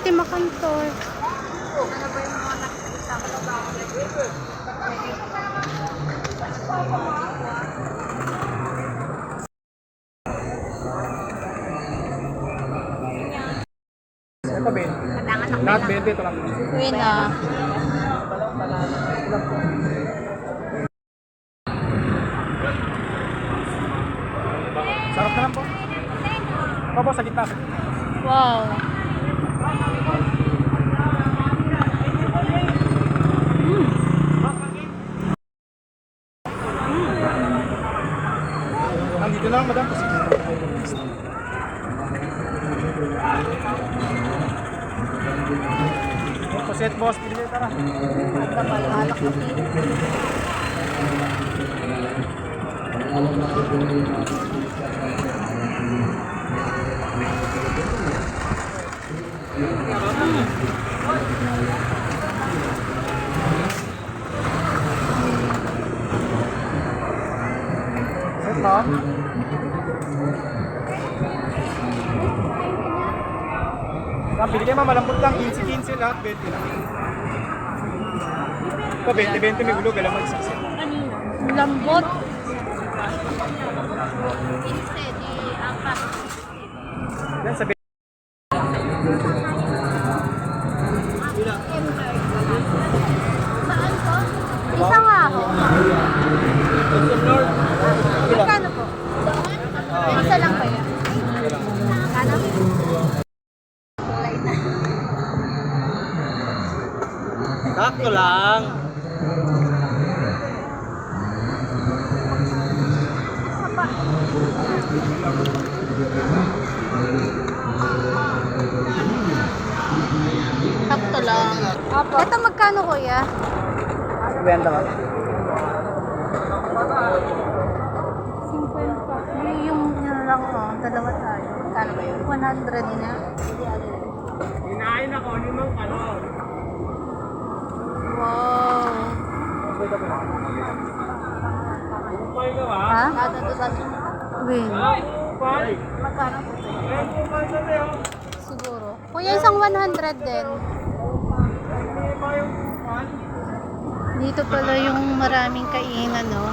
Ate Makantor. Ano ba yung mga nakikita ko? Ito, Ben. Kadangan Lahat 20, ito lang. Uy na. Sarap na lang po. Opo, sa gitna. Wow. Nandito na lang, madam. Set boss, pinili tara. Alak na. Set na. Bili kayo malambot lang, 15-15 lahat, 20 lang. Ito, 20-20 may gulog, alam mo, isang set. Lambot. Yan, sabi. Isa nga ako. Magkano po? Isa lang ba yan? Kano? Sakto lang. Sakto lang. Ito magkano kuya? Benta ba? 50. Yung yun lang oh. Dalawa tayo. Magkano ba yun? 100 na. Hinahin ako, 5 kalor. Wow. Upay ka ba? Ha? Nadadasan. Win. Upay? Magkano po? Upay sa tayo. Siguro. Kuya, isang 100 din. Dito pala yung maraming kainan, no?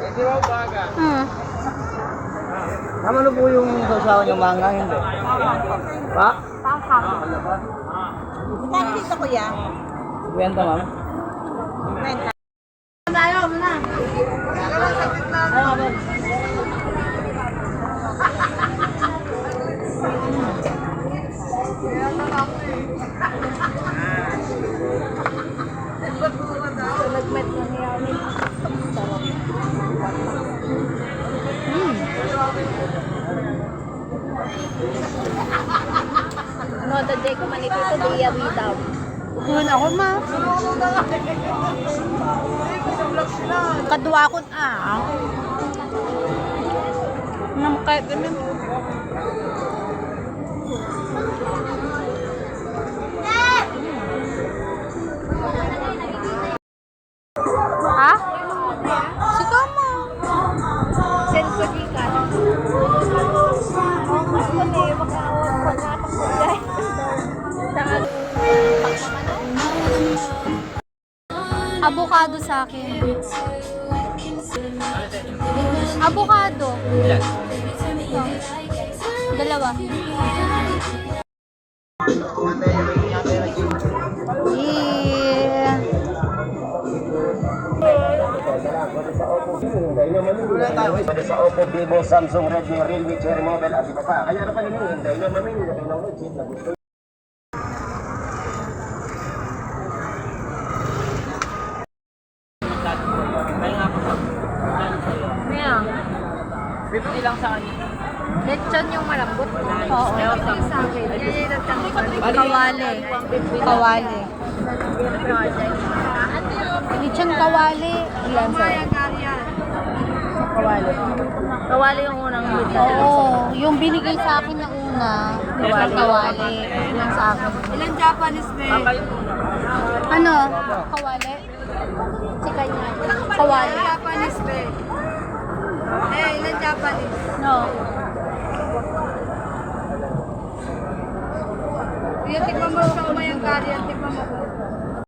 Hindi ba baga? Tama na po yung sausawan yung manga, hindi? Pa? Pangkam. Magkano dito kuya? Kwenta, ma'am? Kwenta. Tayo mo na. Ay, ma'am. Nagmet na niya. Sarap. No, the day ko man ito, Dia Without. Yun ako, ma. Kadwa ko Nam kahit naman. Ha? Sigaw mo. Send ko di ka. Oo, mas ko na yung pagkatak ko dyan. Saan? Avocado sa akin. Avocado. Dalawa. Yeah. Sa Oppo, Vivo, Samsung, Redmi, Realme, Cherry Mobile at iba pa. Kaya na pa hinihintay na mamili na ng legit na gusto. Maya, 50 lang sa kanya. lechon yung malambot. Oo. Sa akin. Kawali. Kawali. Lechon kawali. Ilan sa'yo? Kawali. Kawali yung unang hit. Oo. Yung binigay sa akin na una. Kawali. Yung sa akin. Ilang Japanese be? Ano? Kawali? Si kanya. Kawali. Japanese be? Ilang Japanese? No. Kuya, tikman mo sa umay ang kari. Tikman mo ko.